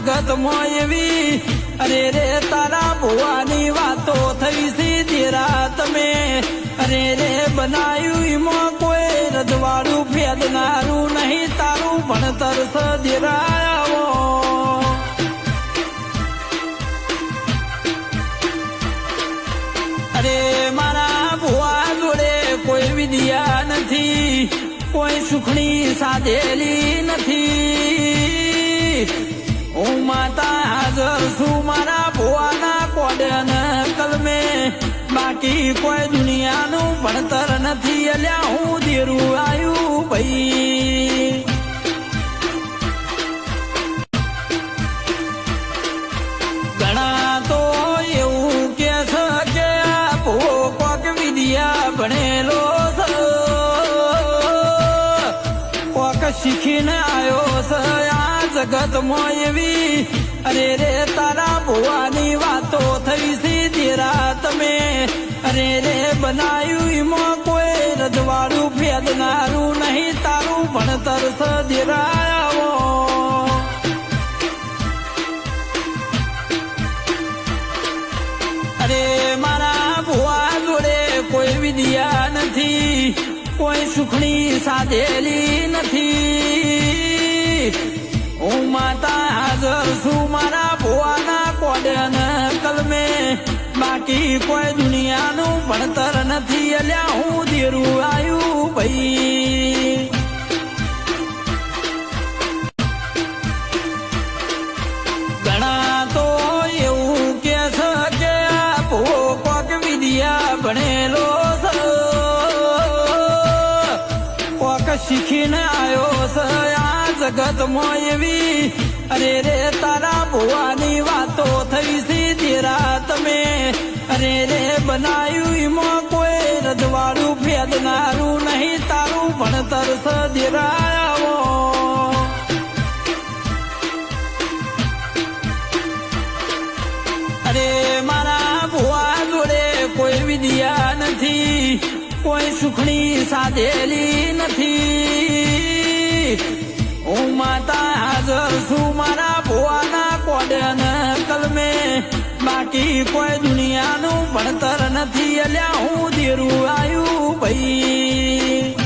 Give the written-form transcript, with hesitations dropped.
જગતમાં એવી અરે રે તારા ભુવાની વાતો થઈ સીધી રાત મેં અરે રે બનાયું એમાં કોઈ રજવાડું ફેદનારું નહીં તારું ભણતર સદિરાવો અરે મારા ભુવા જોડે કોઈ વિદ્યા નથી કોઈ સુખણી સાધેલી નથી હું માતા હાજર છું મારા ભુવાના કોડન કલમે બાકી કોઈ દુનિયાનું ભણતર નથી અલ્યા હું દેરું આવ્યું ભાઈ ઘણા તો એવું કે છે કે આ ભૂવો કોક વિદ્યા ભણેલો કોક શીખીને આવ્યો છે આ જગતમાં એવી અરે રે તારા ભુવાની વાતો થઈ સીધી રાત મેં અરે રે બનાયું એમાં કોઈ રજવાડું ફેદનારું નહીં તારું ભણતર સદિરાવો અરે મારા ભુવા જોડે કોઈ વિદ્યા નથી કોઈ સુખણી સાધેલી નથી હું માતા હાજર છું મારા ભુવાના કોડન કલમે બાકી કોઈ દુનિયાનું ભણતર નથી અલ્યા હું દેરું આવ્યું ભાઈ ઘણા તો એવું કે છે કે આ ભૂવો કોક વિદ્યા ભણેલો કોક શીખીને આવ્યો છે આ જગતમાં એવી અરે રે તારા ભુવાની વાતો થઈ સીધી રાત મેં અરે રે બનાયું એમાં કોઈ રજવાડું ફેદનારું નહીં તારું ભણતર સદિરાવો અરે મારા ભુવા જોડે કોઈ વિદ્યા નથી કોઈ સુખણી સાધેલી નથી હું માતા હાજર છું મારા ભુવાના કોડન કલમે બાકી કોઈ દુનિયાનું ભણતર નથી અલ્યા હું દેરું આવ્યું ભાઈ